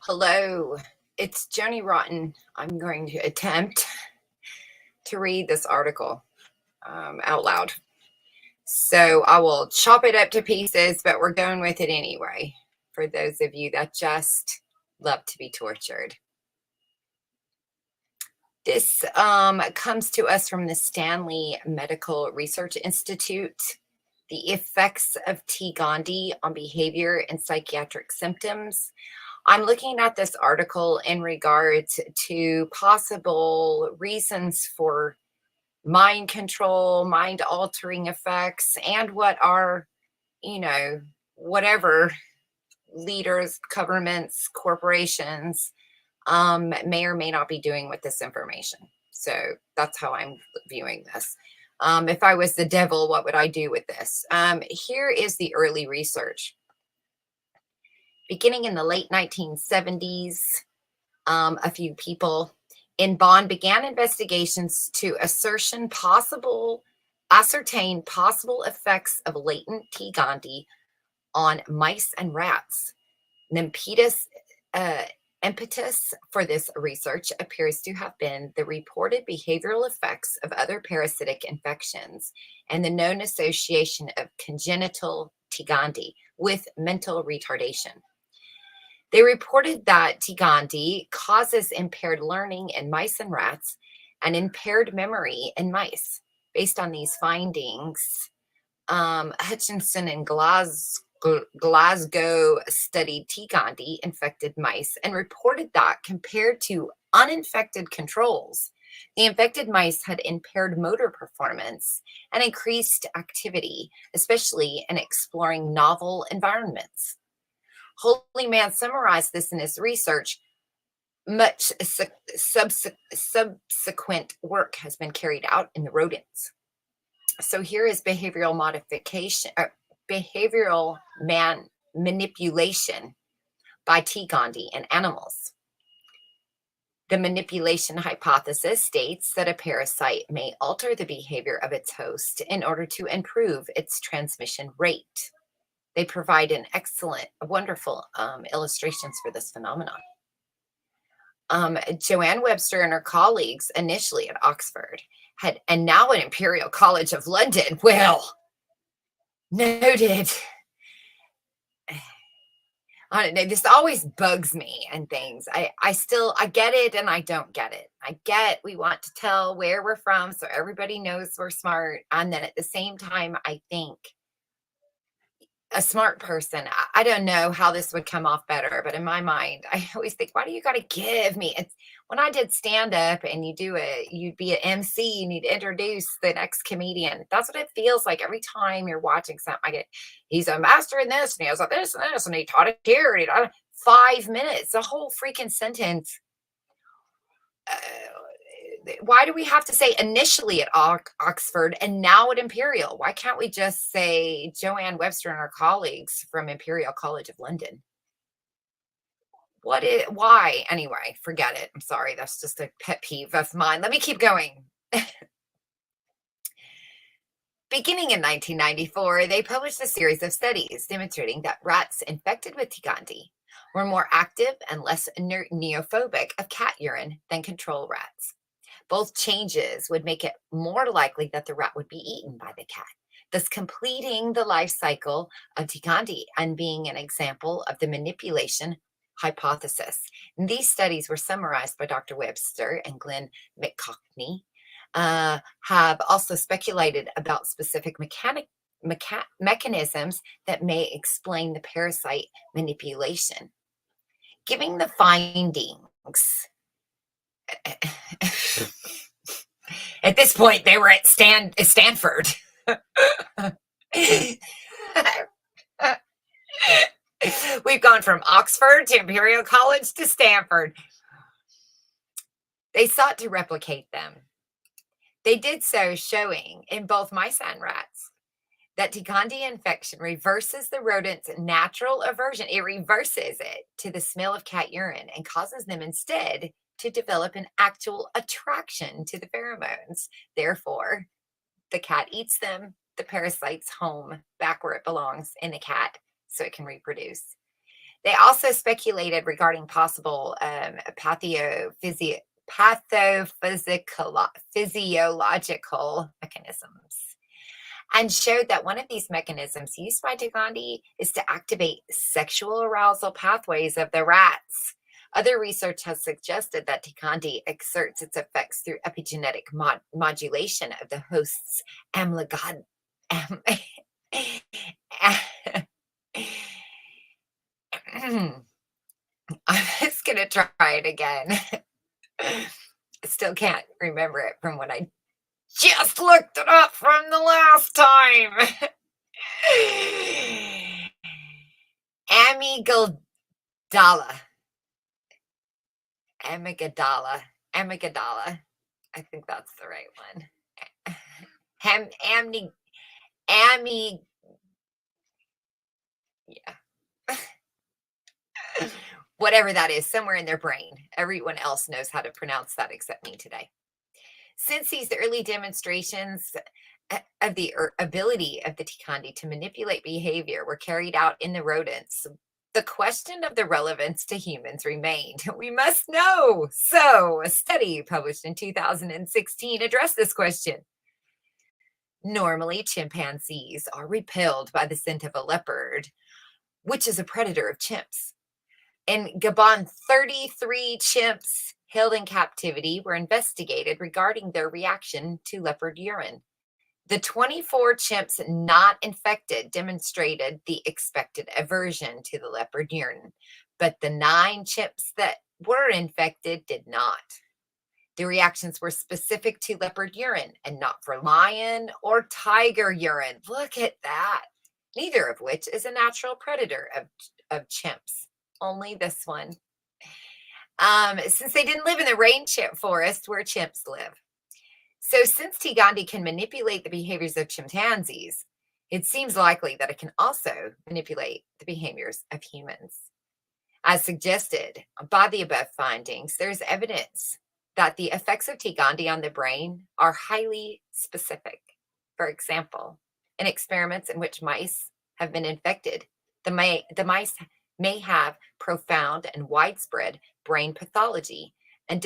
Hello, it's Joni Rotten. I'm going to attempt to read this article out loud. So I will chop it up to pieces, but we're going with it anyway, for those of you that just love to be tortured. This comes to us from the Stanley Medical Research Institute. The effects of T. gondii on behavior and psychiatric symptoms. I'm looking at this article in regards to possible reasons for mind control, mind altering effects, and what are, whatever leaders, governments, corporations may or may not be doing with this information. So that's how I'm viewing this. If I was the devil, what would I do with this? Here is the early research. Beginning in the late 1970s, a few people in Bonn began investigations to ascertain possible effects of latent T. gondii on mice and rats. An impetus for this research appears to have been the reported behavioral effects of other parasitic infections and the known association of congenital T. gondii with mental retardation. They reported that T. gondii causes impaired learning in mice and rats and impaired memory in mice. Based on these findings, Hutchinson and Glasgow studied T. gondii infected mice and reported that compared to uninfected controls, the infected mice had impaired motor performance and increased activity, especially in exploring novel environments. Holy Man summarized this in his research. Much subsequent work has been carried out in the rodents. So here is behavioral manipulation by T. gondii in animals. The manipulation hypothesis states that a parasite may alter the behavior of its host in order to improve its transmission rate. They provide wonderful illustrations for this phenomenon. Joanne Webster and her colleagues, initially at Oxford, and now at Imperial College of London, noted. I don't know, this always bugs me and things. I get it and I don't get it. I get we want to tell where we're from so everybody knows we're smart. And then at the same time, I think a smart person, I don't know how this would come off better, but in my mind, I always think, why do you got to give me? It's when I did stand up and you'd be an MC, you need to introduce the next comedian. That's what it feels like every time you're watching something. He's a master in this, and he has a this and this, and he taught it here, and he taught 5 minutes, the whole freaking sentence. Why do we have to say initially at Oxford and now at Imperial? Why can't we just say Joanne Webster and her colleagues from Imperial College of London? Why? Anyway, forget it. I'm sorry. That's just a pet peeve of mine. Let me keep going. Beginning in 1994, they published a series of studies demonstrating that rats infected with T. gondii were more active and less neophobic of cat urine than control rats. Both changes would make it more likely that the rat would be eaten by the cat, thus completing the life cycle of T. gondii and being an example of the manipulation hypothesis. And these studies were summarized by Dr. Webster and Glenn McCockney, have also speculated about specific mechanisms that may explain the parasite manipulation. Giving the findings, at this point, they were at Stanford. We've gone from Oxford to Imperial College to Stanford. They sought to replicate them. They did so, showing in both mice and rats that T. gondii infection reverses the rodent's natural aversion. It reverses it to the smell of cat urine and causes them instead to develop an actual attraction to the pheromones. Therefore, the cat eats them, the parasite's home back where it belongs in the cat so it can reproduce. They also speculated regarding possible physiological mechanisms and showed that one of these mechanisms used by Gandhi is to activate sexual arousal pathways of the rats. Other research has suggested that Tikandi exerts its effects through epigenetic modulation of the host's amyloid. Am- I'm just going to try it again. I still can't remember it from when I just looked it up from the last time. Amygdala. Amygdala. Amygdala. I think that's the right one. Yeah. Whatever that is, somewhere in their brain. Everyone else knows how to pronounce that except me today. Since these early demonstrations of the ability of the Tikandi to manipulate behavior were carried out in the rodents, the question of the relevance to humans remained. We must know. So, a study published in 2016 addressed this question. Normally, chimpanzees are repelled by the scent of a leopard, which is a predator of chimps. In Gabon, 33 chimps held in captivity were investigated regarding their reaction to leopard urine. The 24 chimps not infected demonstrated the expected aversion to the leopard urine, but the 9 chimps that were infected did not. The reactions were specific to leopard urine and not for lion or tiger urine. Look at that. Neither of which is a natural predator of chimps. Only this one. Since they didn't live in the rainforest where chimps live. So since Tigandi can manipulate the behaviors of chimpanzees, it seems likely that it can also manipulate the behaviors of humans. As suggested by the above findings, there's evidence that the effects of Tigandi on the brain are highly specific. For example, in experiments in which mice have been infected, the mice may have profound and widespread brain pathology and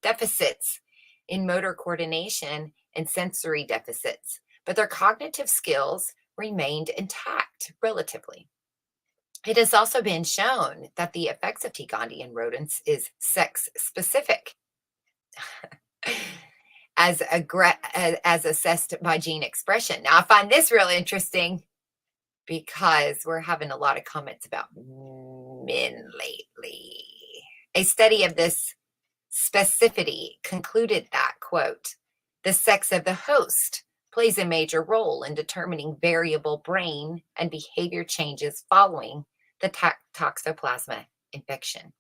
deficits in motor coordination and sensory deficits, but their cognitive skills remained intact relatively. It has also been shown that the effects of Tigandi in rodents is sex specific, as assessed by gene expression. Now, I find this real interesting because we're having a lot of comments about men lately. A study of this specificity concluded that, quote, the sex of the host plays a major role in determining variable brain and behavior changes following the toxoplasma infection.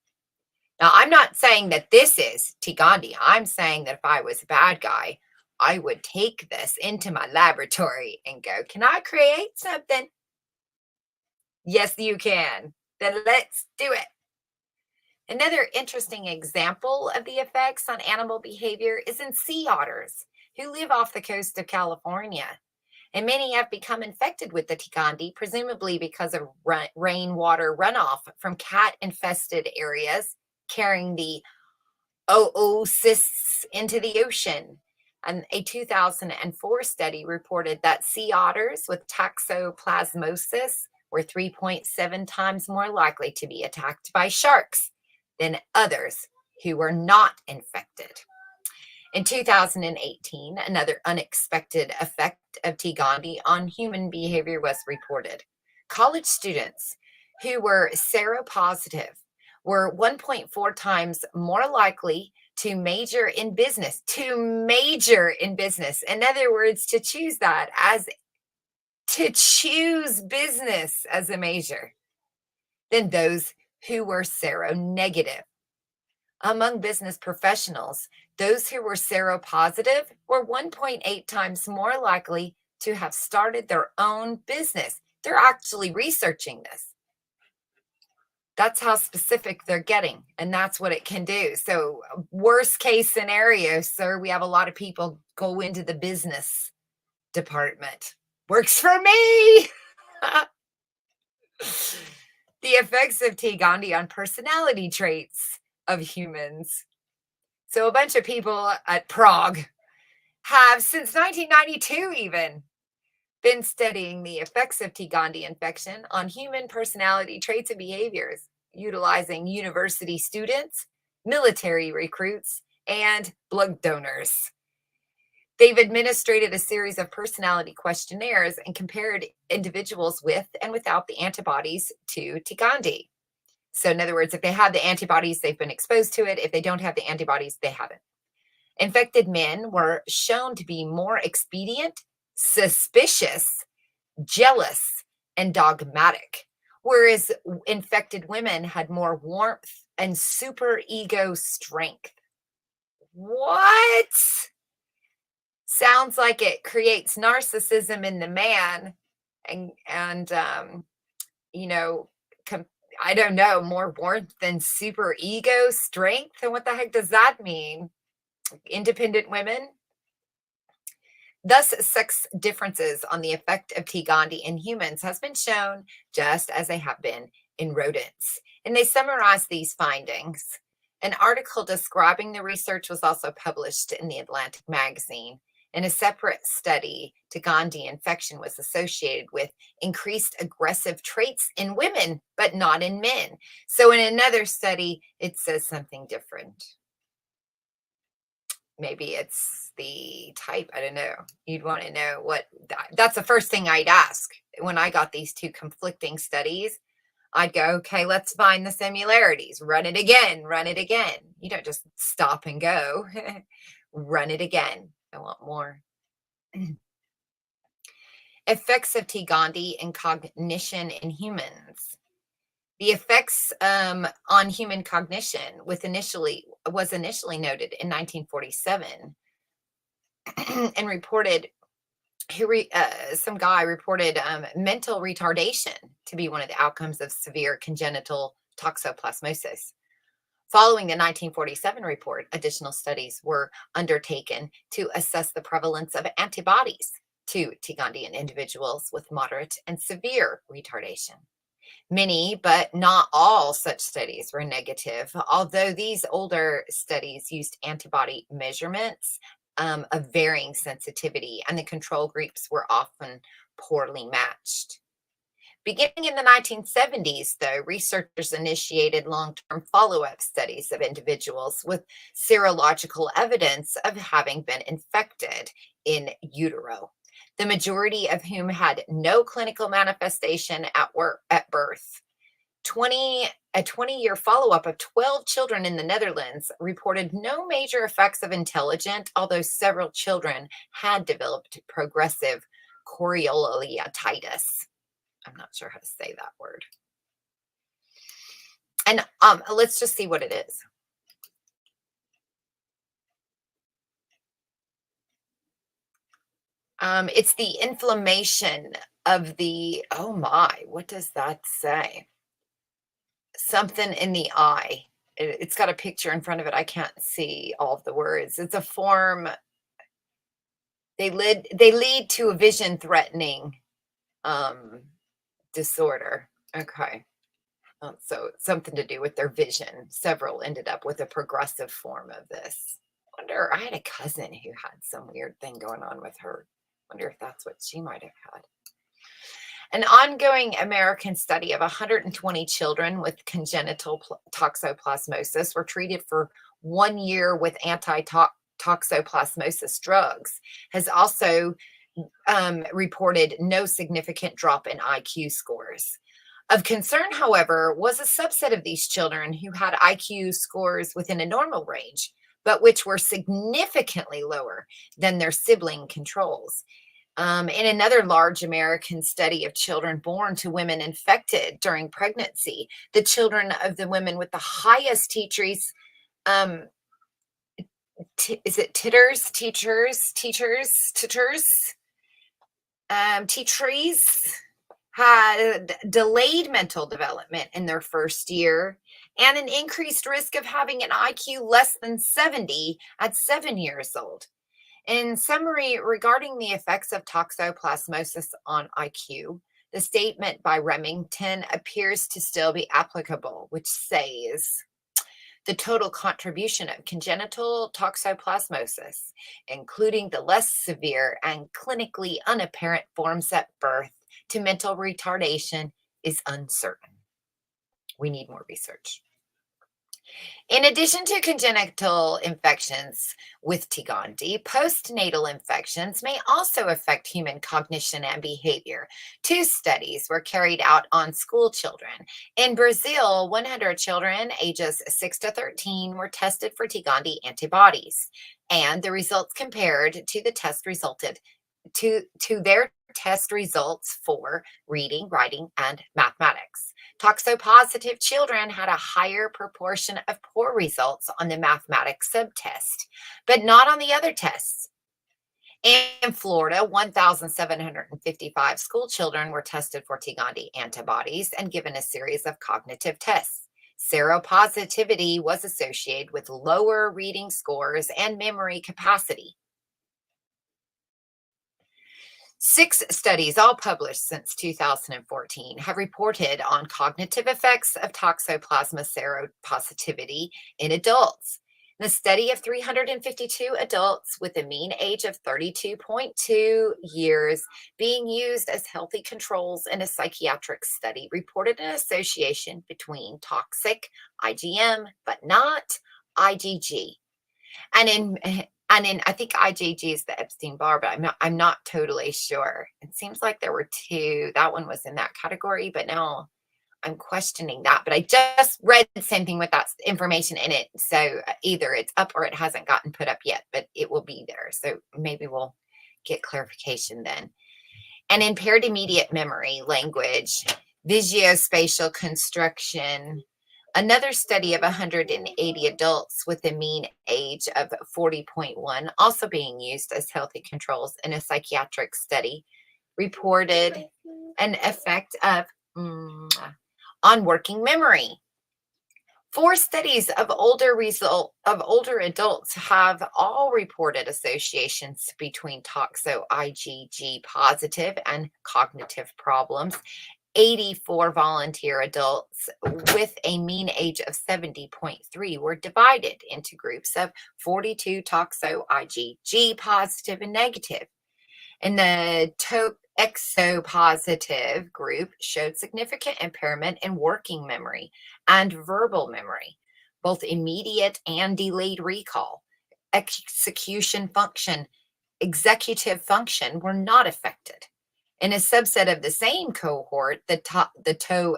Now, I'm not saying that this is Tigandi. I'm saying that if I was a bad guy, I would take this into my laboratory and go, can I create something? Yes, you can. Then let's do it. Another interesting example of the effects on animal behavior is in sea otters who live off the coast of California. And many have become infected with the Tigandi, presumably because of rainwater runoff from cat-infested areas carrying the oocysts into the ocean. And a 2004 study reported that sea otters with toxoplasmosis were 3.7 times more likely to be attacked by sharks than others who were not infected. In 2018, another unexpected effect of Tigandi on human behavior was reported. College students who were seropositive were 1.4 times more likely to major in business. In other words, to choose business as a major than those who were seronegative. Among business professionals, those who were seropositive were 1.8 times more likely to have started their own business. They're actually researching this. That's how specific they're getting, and that's what it can do. So, worst case scenario, sir, we have a lot of people go into the business department. Works for me. The effects of T. Gandhi on personality traits of humans. So a bunch of people at Prague have, since 1992 even, been studying the effects of T. Gandhi infection on human personality traits and behaviors, utilizing university students, military recruits, and blood donors. They've administered a series of personality questionnaires and compared individuals with and without the antibodies to T. Gandhi. So, in other words, if they have the antibodies, they've been exposed to it. If they don't have the antibodies, they haven't. Infected men were shown to be more expedient, suspicious, jealous, and dogmatic, whereas infected women had more warmth and super ego strength. What? Sounds like it creates narcissism in the man and you know, I don't know, more warmth than super ego strength. And what the heck does that mean? Independent women? Thus, sex differences on the effect of T. Gandhi in humans has been shown just as they have been in rodents. And they summarize these findings. An article describing the research was also published in the Atlantic magazine. In a separate study, T. Gandhi infection was associated with increased aggressive traits in women, but not in men. So in another study, it says something different. Maybe it's the type. I don't know. You'd want to know what that's the first thing I'd ask when I got these two conflicting studies. I'd go, okay, let's find the similarities. Run it again. Run it again. You don't just stop and go. Run it again. I want more. Effects of T. Gandhi in cognition in humans. The effects on human cognition was initially noted in 1947 and reported some guy reported mental retardation to be one of the outcomes of severe congenital toxoplasmosis. Following the 1947 report, additional studies were undertaken to assess the prevalence of antibodies to T. Gandhi in individuals with moderate and severe retardation. Many, but not all, such studies were negative, although these older studies used antibody measurements of varying sensitivity, and the control groups were often poorly matched. Beginning in the 1970s, though, researchers initiated long-term follow-up studies of individuals with serological evidence of having been infected in utero, the majority of whom had no clinical manifestation at birth. A 20-year follow-up of 12 children in the Netherlands reported no major effects of intelligence, although several children had developed progressive choriotitis. I'm not sure how to say that word. And let's just see what it is. It's the inflammation of the, oh my, what does that say? Something in the eye. It's got a picture in front of it. I can't see all of the words. It's a form. They lead to a vision threatening disorder. Okay. So something to do with their vision. Several ended up with a progressive form of this. I had a cousin who had some weird thing going on with her. Wonder if that's what she might have had. An ongoing American study of 120 children with congenital toxoplasmosis were treated for 1 year with anti-toxoplasmosis drugs has also reported no significant drop in IQ scores. Of concern, however, was a subset of these children who had IQ scores within a normal range, but which were significantly lower than their sibling controls. In another large American study of children born to women infected during pregnancy, the children of the women with the highest teachers, had delayed mental development in their first year and an increased risk of having an IQ less than 70 at 7 years old. In summary, regarding the effects of toxoplasmosis on IQ, The statement by Remington appears to still be applicable, which says the total contribution of congenital toxoplasmosis, including the less severe and clinically unapparent forms at birth, to mental retardation is uncertain. We need more research. In addition to congenital infections with T. gondii, postnatal infections may also affect human cognition and behavior. Two studies were carried out on school children. In Brazil, 100 children ages 6 to 13 were tested for T. gondii antibodies, and the results compared to the test resulted to their test results for reading, writing, and mathematics. Toxopositive children had a higher proportion of poor results on the mathematics subtest, but not on the other tests. In Florida, 1,755 school children were tested for T. gondii antibodies and given a series of cognitive tests. Seropositivity was associated with lower reading scores and memory capacity. 6 studies, all published since 2014, have reported on cognitive effects of Toxoplasma seropositivity in adults. The study of 352 adults with a mean age of 32.2 years being used as healthy controls in a psychiatric study reported an association between toxic IgM, but not IgG. And in I think IgG is the Epstein-Barr, but I'm not totally sure. It seems like there were 2. That one was in that category, but now I'm questioning that. But I just read something with that information in it. So either it's up or it hasn't gotten put up yet, but it will be there. So maybe we'll get clarification then. And impaired immediate memory, language, visuospatial construction. Another study of 180 adults with a mean age of 40.1, also being used as healthy controls in a psychiatric study, reported an effect of on working memory. 4 studies of older adults have all reported associations between toxo-IgG positive and cognitive problems. 84 volunteer adults with a mean age of 70.3 were divided into groups of 42 toxo-IgG positive and negative. And the exopositive group showed significant impairment in working memory and verbal memory, both immediate and delayed recall. Executive function were not affected. In a subset of the same cohort, the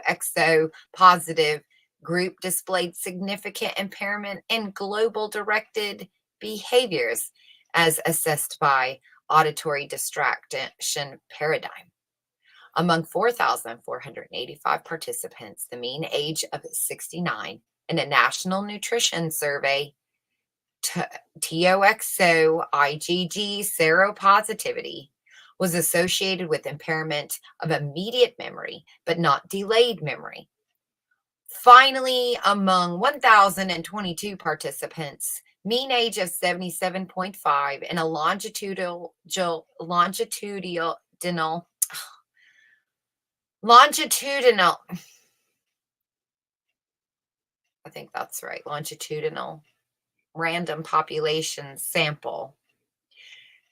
exopositive group displayed significant impairment in global directed behaviors as assessed by auditory distraction paradigm. Among 4,485 participants, the mean age of 69, in a national nutrition survey, TOXO-IgG seropositivity was associated with impairment of immediate memory, but not delayed memory. Finally, among 1,022 participants, mean age of 77.5 and a longitudinal, I think that's right, longitudinal random population sample.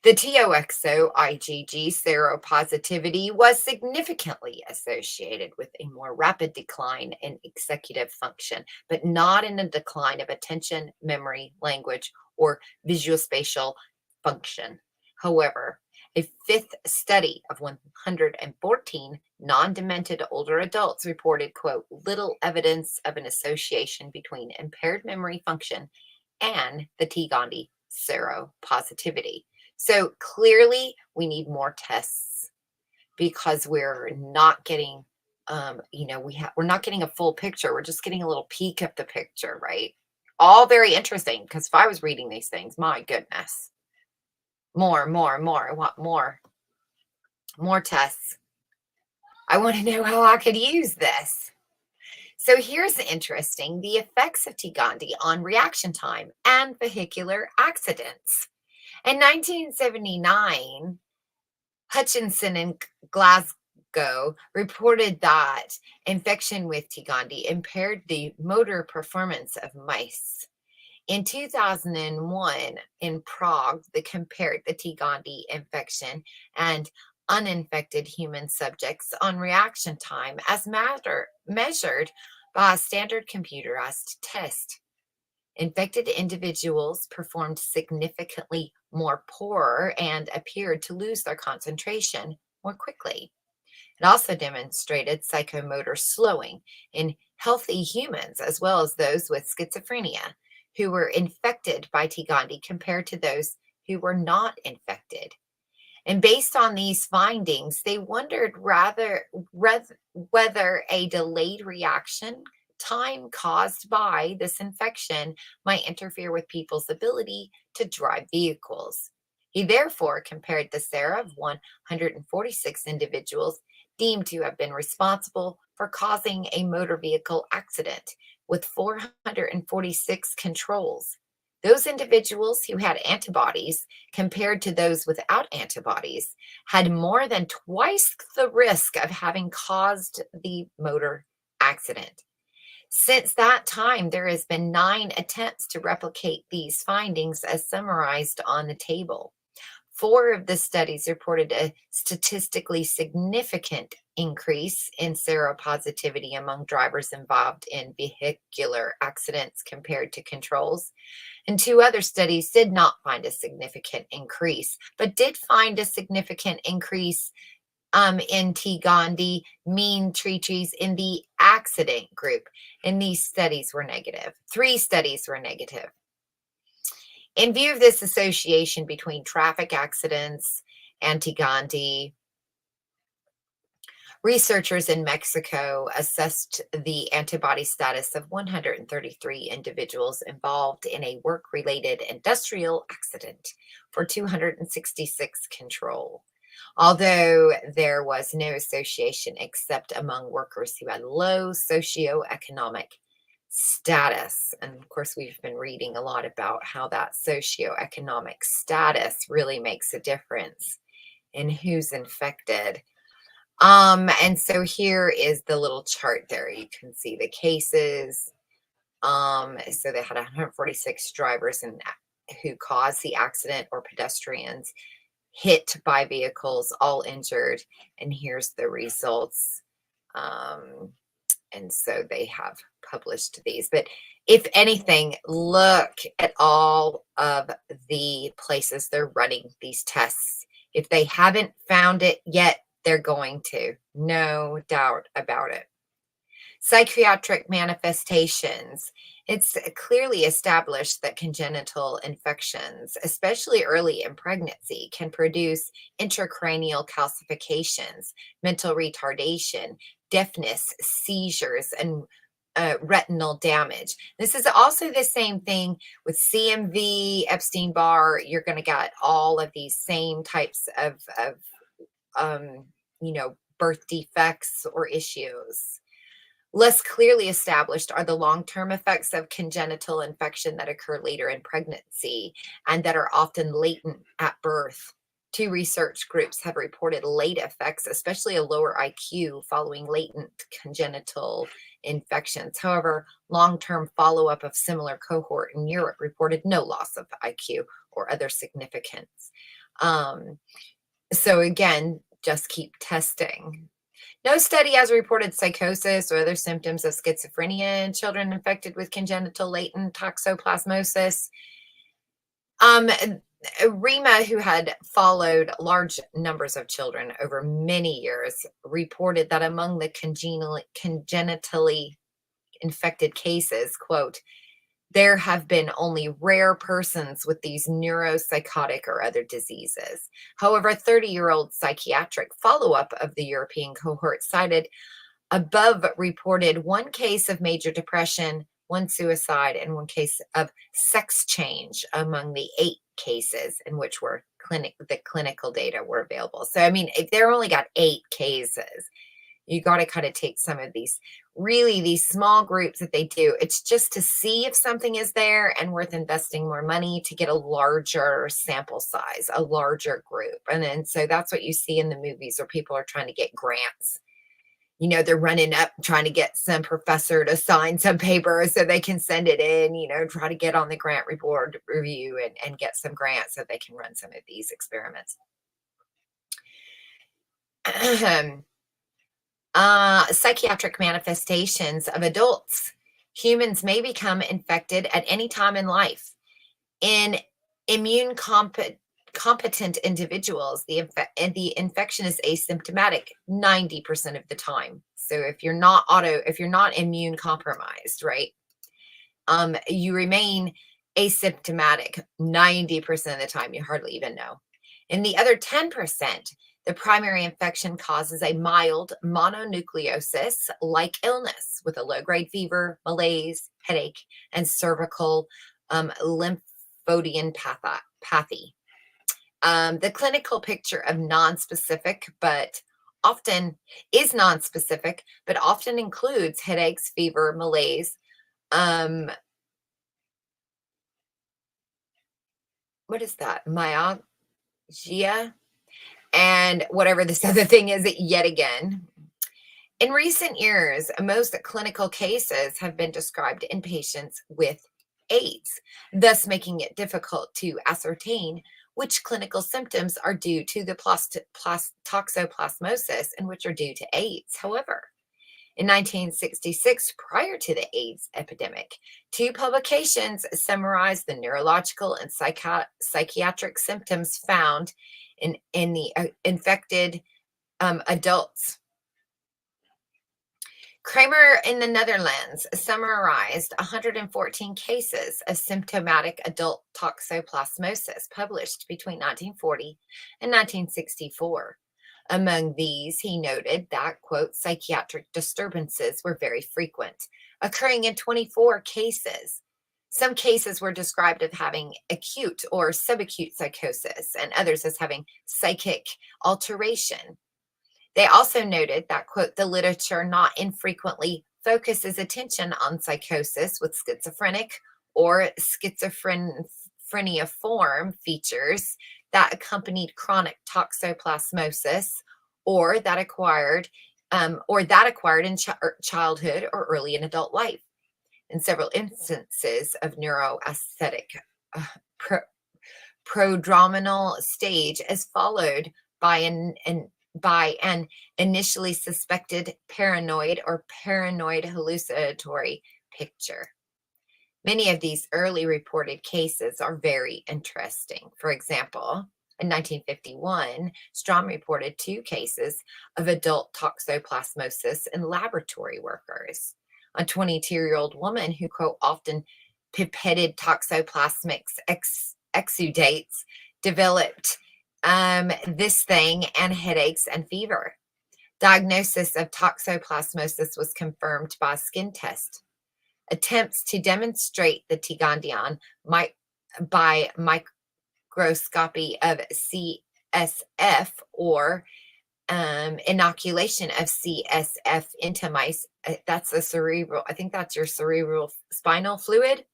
The TOXO-IgG seropositivity was significantly associated with a more rapid decline in executive function, but not in a decline of attention, memory, language, or visuospatial function. However, a 5th study of 114 non-demented older adults reported, quote, little evidence of an association between impaired memory function and the T. gondii seropositivity. So clearly we need more tests because we're not getting, we're not getting a full picture. We're just getting a little peek of the picture, right? All very interesting, because if I was reading these things, my goodness, more, I want more tests. I want to know how I could use this. So here's interesting, the effects of T. gondii on reaction time and vehicular accidents. In 1979, Hutchinson and ago reported that infection with T. gondii impaired the motor performance of mice. In 2001, in Prague, they compared the T. gondii infection and uninfected human subjects on reaction time as measured by a standard computerized test. Infected individuals performed significantly more poorer and appeared to lose their concentration more quickly. It also demonstrated psychomotor slowing in healthy humans as well as those with schizophrenia who were infected by T. gondii compared to those who were not infected. And based on these findings, they wondered whether a delayed reaction time caused by this infection might interfere with people's ability to drive vehicles. He therefore compared the sera of 146 individuals deemed to have been responsible for causing a motor vehicle accident with 446 controls. Those individuals who had antibodies compared to those without antibodies had more than twice the risk of having caused the motor accident. Since that time, there has been 9 attempts to replicate these findings as summarized on the table. 4 of the studies reported a statistically significant increase in seropositivity among drivers involved in vehicular accidents compared to controls. And 2 other studies did not find a significant increase, but did find a significant increase in T. gondii mean trees in the accident group. And these studies were negative. 3 studies were negative. In view of this association between traffic accidents and T. gondii, researchers in Mexico assessed the antibody status of 133 individuals involved in a work-related industrial accident for 266 control. Although there was no association except among workers who had low socioeconomic status. And of course, we've been reading a lot about how that socioeconomic status really makes a difference in who's infected. And so here is the little chart there. You can see the cases. So they had 146 drivers who caused the accident or pedestrians hit by vehicles, all injured. And here's the results. And so they have published these. But if anything, look at all of the places they're running these tests. If they haven't found it yet, they're going to. No doubt about it. Psychiatric manifestations. It's clearly established that congenital infections, especially early in pregnancy, can produce intracranial calcifications, mental retardation, deafness, seizures, and retinal damage. This is also the same thing with CMV, Epstein-Barr. You're going to get all of these same types of birth defects or issues. Less clearly established are the long-term effects of congenital infection that occur later in pregnancy and that are often latent at birth. 2 research groups have reported late effects, especially a lower IQ following latent congenital infections. However, long-term follow-up of similar cohort in Europe reported no loss of IQ or other significance. So again, just keep testing. No study has reported psychosis or other symptoms of schizophrenia in children infected with congenital latent toxoplasmosis. Rima, who had followed large numbers of children over many years, reported that among the congenitally infected cases, quote, there have been only rare persons with these neuropsychotic or other diseases. However, 30-year-old psychiatric follow-up of the European cohort cited above reported 1 case of major depression, 1 suicide, and 1 case of sex change among the 8 cases in which the clinical data were available. So, I mean, if they're only got 8 cases, You got to kind of take some of these, really these small groups that they do. It's just to see if something is there and worth investing more money to get a larger sample size, a larger group. And then so that's what you see in the movies where people are trying to get grants. They're running up trying to get some professor to sign some paper so they can send it in, try to get on the grant reward review and get some grants so they can run some of these experiments. Psychiatric manifestations of adults. Humans may become infected at any time in life. In immune competent individuals, the infection is asymptomatic 90% of the time. So if you're not immune compromised, right, you remain asymptomatic 90% of the time. You hardly even know. In the other 10%, the primary infection causes a mild mononucleosis-like illness with a low-grade fever, malaise, headache, and cervical lymphodynopathy. The clinical picture of nonspecific, but often includes headaches, fever, malaise, what is that? Myalgia, and whatever this other thing is yet again. In recent years, most clinical cases have been described in patients with AIDS, thus making it difficult to ascertain which clinical symptoms are due to the toxoplasmosis and which are due to AIDS. However, in 1966, prior to the AIDS epidemic, 2 publications summarized the neurological and psychiatric symptoms found in the infected adults. Kramer in the Netherlands summarized 114 cases of symptomatic adult toxoplasmosis published between 1940 and 1964. Among these, he noted that, quote, psychiatric disturbances were very frequent, occurring in 24 cases. Some cases were described as having acute or subacute psychosis, and others as having psychic alteration. They also noted that, quote, the literature not infrequently focuses attention on psychosis with schizophrenic or schizophreniform features that accompanied chronic toxoplasmosis or that acquired in childhood or early in adult life. In several instances of neuroaesthetic prodromal stage is followed by an initially suspected paranoid or paranoid hallucinatory picture. Many of these early reported cases are very interesting. For example, in 1951, Strom reported 2 cases of adult toxoplasmosis in laboratory workers. A 22-year-old woman who, quote, often pipetted toxoplasmic exudates developed this thing and headaches and fever. Diagnosis of toxoplasmosis was confirmed by a skin test. Attempts to demonstrate the T-Gondion by microscopy of CSF or inoculation of CSF into mice, that's the cerebral, I think that's your cerebral spinal fluid,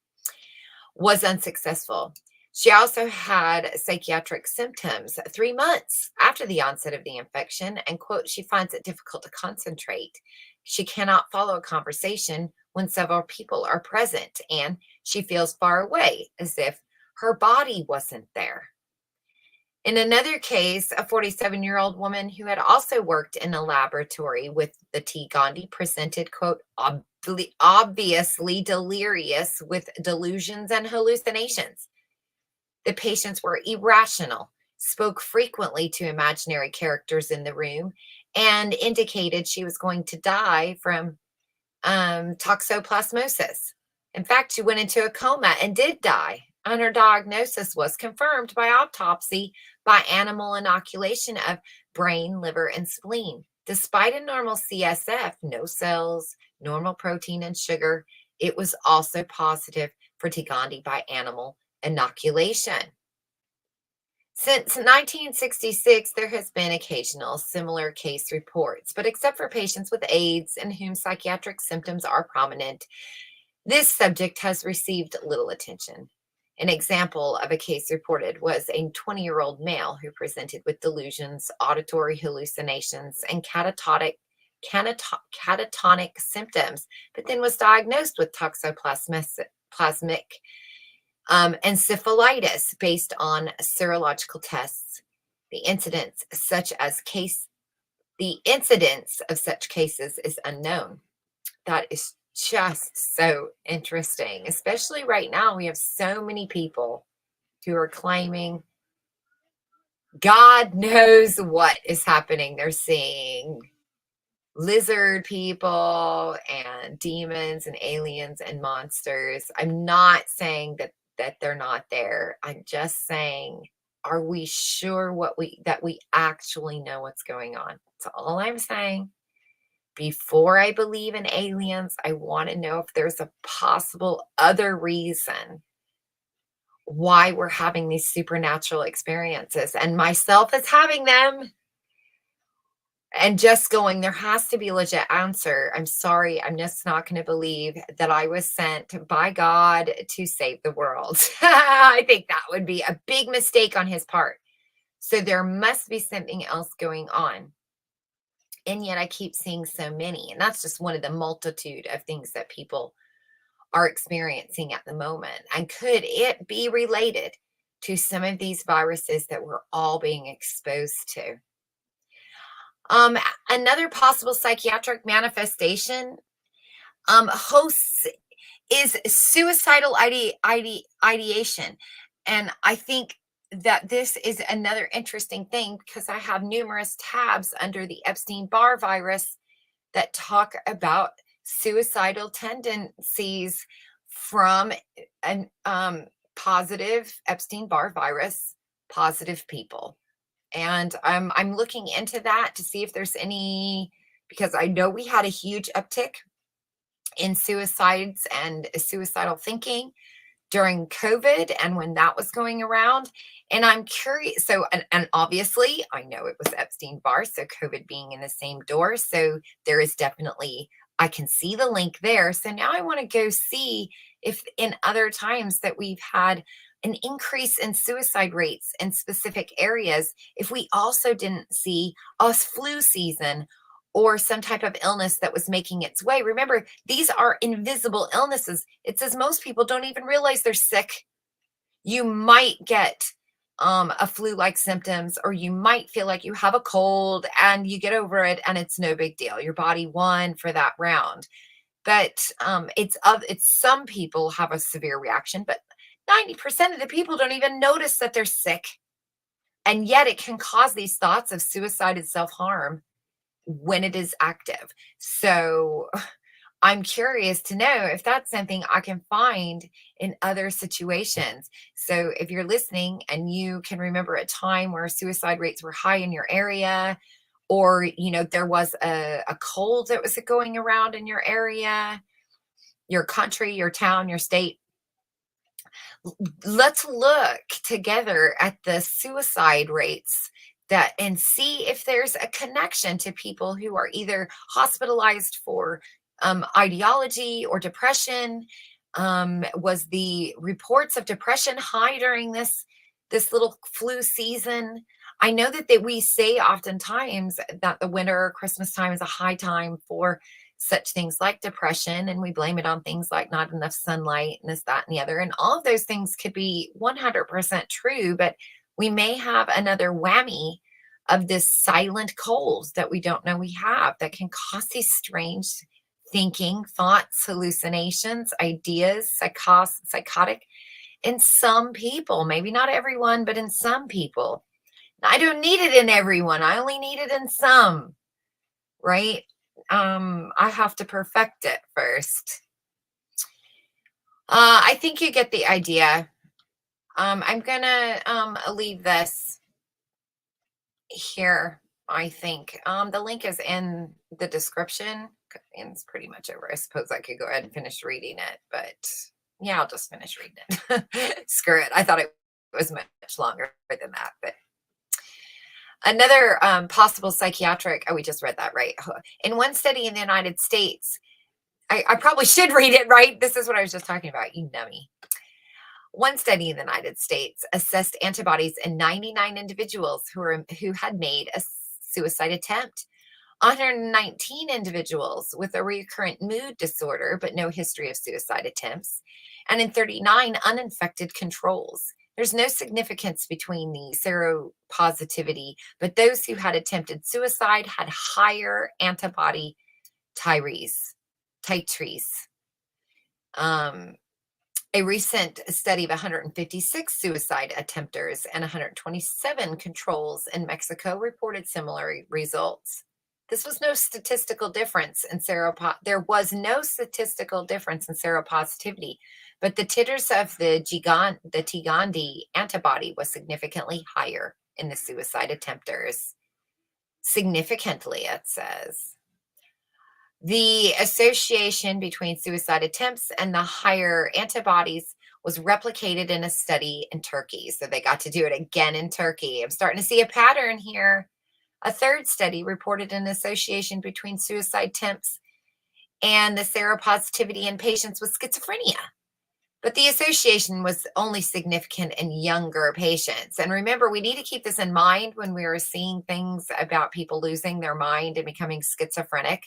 was unsuccessful. She also had psychiatric symptoms 3 months after the onset of the infection, and, quote, she finds it difficult to concentrate. She cannot follow a conversation when several people are present, and she feels far away, as if her body wasn't there. In another case, a 47-year-old woman who had also worked in a laboratory with the T. Gandhi presented, quote, obviously delirious with delusions and hallucinations. The patients were irrational, spoke frequently to imaginary characters in the room, and indicated she was going to die from toxoplasmosis. In fact, she went into a coma and did die, and her diagnosis was confirmed by autopsy by animal inoculation of brain, liver, and spleen. Despite a normal CSF, no cells, normal protein and sugar, it was also positive for T. Gandhi by animal inoculation. Since 1966, there has been occasional similar case reports, but except for patients with AIDS in whom psychiatric symptoms are prominent, this subject has received little attention. An example of a case reported was a 20-year-old male who presented with delusions, auditory hallucinations, and catatonic symptoms, but then was diagnosed with toxoplasmic encephalitis based on serological tests. The incidence such as case the incidence of such cases is unknown. That is just so interesting, especially right now. We have so many people who are claiming God knows what is happening. They're seeing lizard people and demons and aliens and monsters. I'm not saying that they're not there. I'm just saying, are we sure that we actually know what's going on? That's all I'm saying. Before I believe in aliens, I want to know if there's a possible other reason why we're having these supernatural experiences, and myself is having them, and just going, there has to be a legit answer. I'm sorry, I'm just not going to believe that I was sent by God to save the world. I think that would be a big mistake on his part. So there must be something else going on. And yet I keep seeing so many. And that's just one of the multitude of things that people are experiencing at the moment. And could it be related to some of these viruses that we're all being exposed to? Another possible psychiatric manifestation hosts is suicidal ideation. And I think that this is another interesting thing because I have numerous tabs under the Epstein-Barr virus that talk about suicidal tendencies from an positive Epstein-Barr virus positive people. And I'm looking into that to see if there's any, because I know we had a huge uptick in suicides and suicidal thinking during COVID and when that was going around. And I'm curious. So, and obviously, I know it was Epstein-Barr, so COVID being in the same door. So there is definitely, I can see the link there. So now I want to go see if in other times that we've had an increase in suicide rates in specific areas, if we also didn't see a flu season or some type of illness that was making its way. Remember, these are invisible illnesses. It says most people don't even realize they're sick. You might get a flu-like symptoms, or you might feel like you have a cold and you get over it and it's no big deal. Your body won for that round. But it's some people have a severe reaction, but 90% of the people don't even notice that they're sick. And yet it can cause these thoughts of suicide and self-harm when it is active. So I'm curious to know if that's something I can find in other situations. So if you're listening and you can remember a time where suicide rates were high in your area, or there was a cold that was going around in your area, your country, your town, your state, let's look together at the suicide rates and see if there's a connection to people who are either hospitalized for ideology or depression. Was the reports of depression high during this little flu season? I know that we say oftentimes that the winter or Christmas time is a high time for such things like depression, and we blame it on things like not enough sunlight and this, that, and the other. And all of those things could be 100% true, but we may have another whammy of this silent cold that we don't know we have that can cause these strange thinking, thoughts, hallucinations, ideas, psychotic in some people. Maybe not everyone, but in some people. I don't need it in everyone. I only need it in some, right? I have to perfect it first. I think you get the idea. I'm gonna leave this here. I think the link is in the description, and it's pretty much over. I suppose I could go ahead and finish reading it, but yeah, I'll just finish reading it. Screw it. I thought it was much longer than that. But another possible psychiatric, oh, we just read that, right? In one study in the United States, I probably should read it, right? This is what I was just talking about, you nummy. One study in the United States assessed antibodies in 99 individuals who had made a suicide attempt. 119 individuals with a recurrent mood disorder, but no history of suicide attempts, and in 39 uninfected controls. There's no significance between the seropositivity, but those who had attempted suicide had higher antibody titries. A recent study of 156 suicide attempters and 127 controls in Mexico reported similar results. This was no statistical difference in there was no statistical difference in seropositivity, but the titers of the Tigandi antibody was significantly higher in the suicide attempters. Significantly, it says. The association between suicide attempts and the higher antibodies was replicated in a study in Turkey. So they got to do it again in Turkey. I'm starting to see a pattern here. A third study reported an association between suicide attempts and the seropositivity in patients with schizophrenia. But the association was only significant in younger patients. And remember, we need to keep this in mind when we are seeing things about people losing their mind and becoming schizophrenic.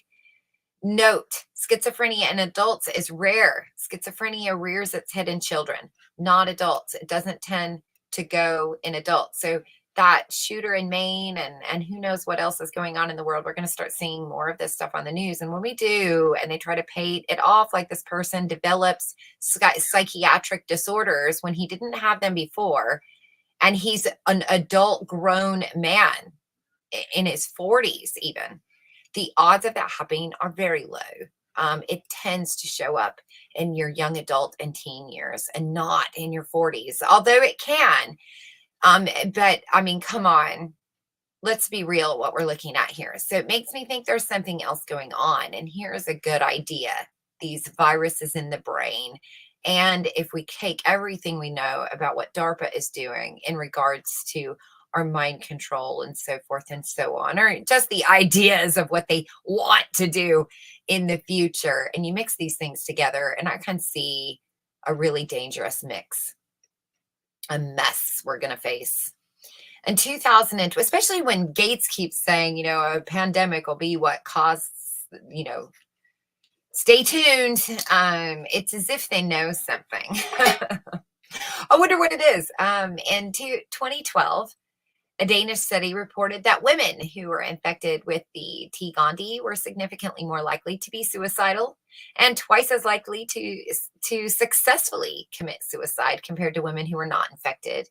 Note, schizophrenia in adults is rare. Schizophrenia rears its head in children, not adults. It doesn't tend to go in adults. So that shooter in Maine and who knows what else is going on in the world, we're going to start seeing more of this stuff on the news. And when we do, and they try to paint it off like this person develops psychiatric disorders when he didn't have them before, and he's an adult grown man in his 40s even, the odds of that happening are very low. It tends to show up in your young adult and teen years and not in your 40s, although it can. But I mean, come on, let's be real what we're looking at here. So it makes me think there's something else going on. And here's a good idea. These viruses in the brain. And if we take everything we know about what DARPA is doing in regards to our mind control and so forth and so on, or just the ideas of what they want to do in the future, and you mix these things together, and I can see a really dangerous mix. A mess we're going to face. In 2002, especially when Gates keeps saying, a pandemic will be what caused, stay tuned. It's as if they know something. I wonder what it is. In 2012, a Danish study reported that women who were infected with the Tigandi were significantly more likely to be suicidal and twice as likely to successfully commit suicide compared to women who were not infected.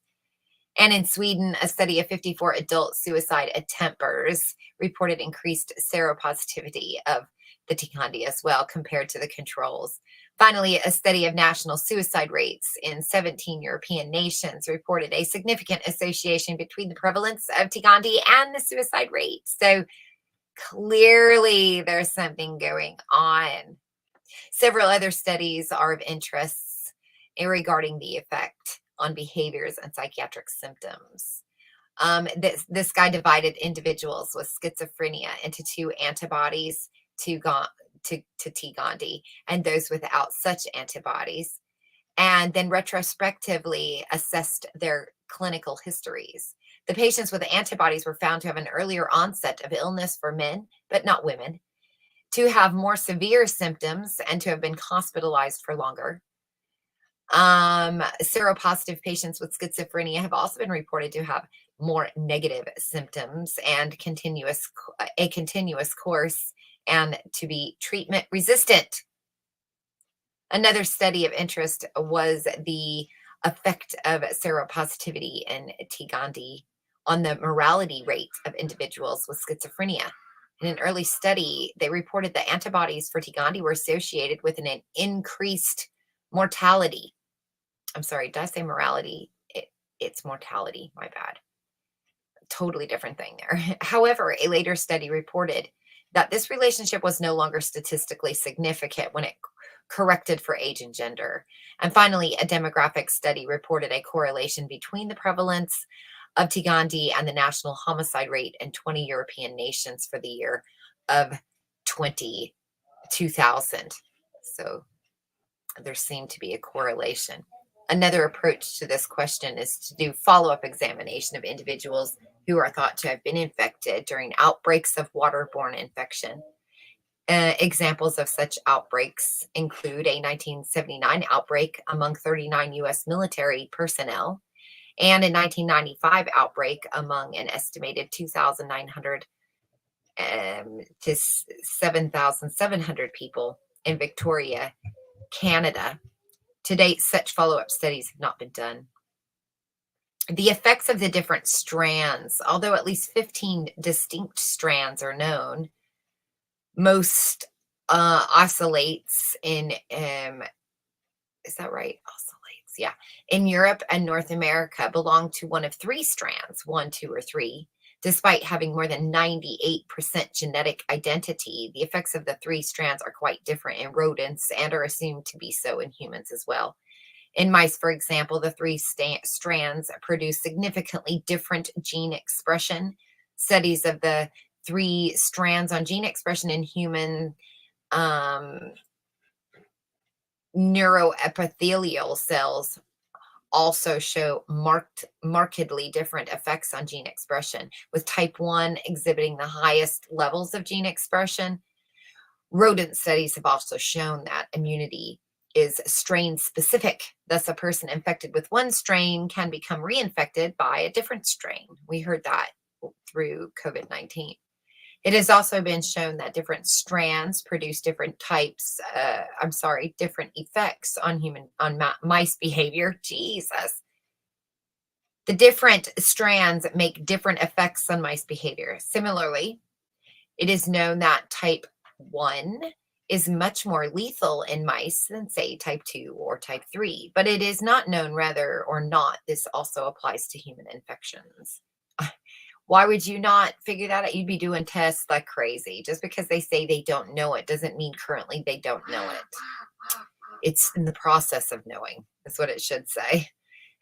And in Sweden, a study of 54 adult suicide attempters reported increased seropositivity of the Tigandi as well compared to the controls. Finally, a study of national suicide rates in 17 European nations reported a significant association between the prevalence of Tigandi and the suicide rate. So clearly there's something going on. Several other studies are of interest regarding the effect on behaviors and psychiatric symptoms. This guy divided individuals with schizophrenia into two antibodies to Tigandi and those without such antibodies, and then retrospectively assessed their clinical histories. The patients with antibodies were found to have an earlier onset of illness for men, but not women, to have more severe symptoms, and to have been hospitalized for longer. Seropositive patients with schizophrenia have also been reported to have more negative symptoms and a continuous course, and to be treatment resistant. Another study of interest was the effect of seropositivity in Tigandi on the mortality rate of individuals with schizophrenia. In an early study, they reported that antibodies for Tigandi were associated with an increased mortality. I'm sorry, did I say morality? It's mortality, my bad. Totally different thing there. However, a later study reported that this relationship was no longer statistically significant when it corrected for age and gender. And finally, a demographic study reported a correlation between the prevalence of Tigandi and the national homicide rate in 20 European nations for the year of 2000. So there seemed to be a correlation. Another approach to this question is to do follow-up examination of individuals who are thought to have been infected during outbreaks of waterborne infection. Examples of such outbreaks include a 1979 outbreak among 39 U.S. military personnel and a 1995 outbreak among an estimated 2,900 to 7,700 people in Victoria, Canada. To date, such follow-up studies have not been done. The effects of the different strands, although at least 15 distinct strands are known, most oscillates in, is that right? Oscillates, yeah. In Europe and North America belong to one of three strands, 1, 2, or 3. Despite having more than 98% genetic identity, the effects of the three strands are quite different in rodents and are assumed to be so in humans as well. In mice, for example, the three strands produce significantly different gene expression. Studies of the three strands on gene expression in human neuroepithelial cells also show markedly different effects on gene expression, with type 1 exhibiting the highest levels of gene expression. Rodent studies have also shown that immunity is strain specific. Thus, a person infected with one strain can become reinfected by a different strain. We heard that through COVID-19. It has also been shown that different strands produce different different effects on mice behavior. Jesus. The different strands make different effects on mice behavior. Similarly, it is known that type 1 is much more lethal in mice than, say, type 2 or type 3, but it is not known whether or not this also applies to human infections. Why would you not figure that out? You'd be doing tests like crazy. Just because they say they don't know it doesn't mean currently they don't know it. It's in the process of knowing, is what it should say.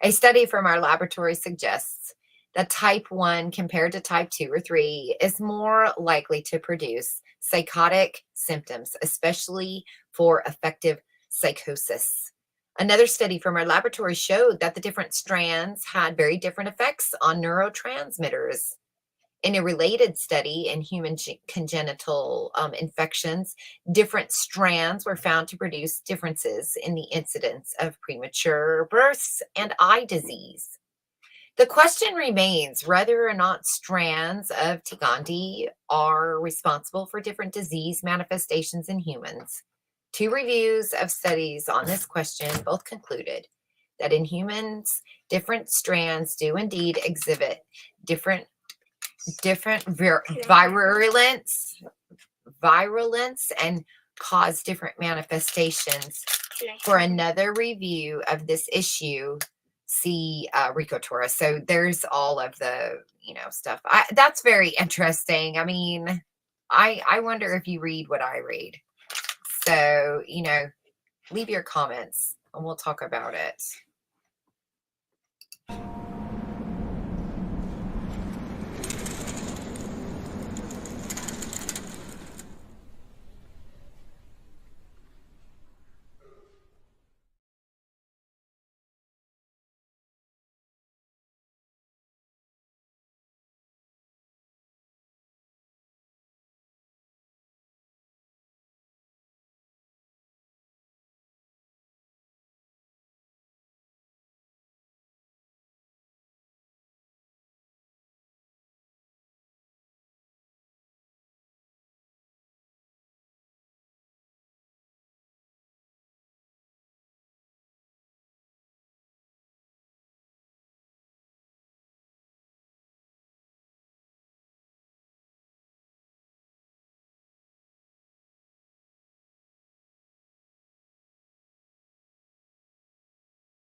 A study from our laboratory suggests that type 1 compared to type 2 or 3 is more likely to produce psychotic symptoms, especially for affective psychosis. Another study from our laboratory showed that the different strands had very different effects on neurotransmitters. In a related study in human congenital infections, different strands were found to produce differences in the incidence of premature births and eye disease. The question remains whether or not strands of Tigandi are responsible for different disease manifestations in humans. 2 reviews of studies on this question both concluded that in humans, different strands do indeed exhibit different virulence and cause different manifestations. For another review of this issue, see Rico Torres. So there's all of the, stuff. That's very interesting. I mean, I wonder if you read what I read. So, leave your comments and we'll talk about it.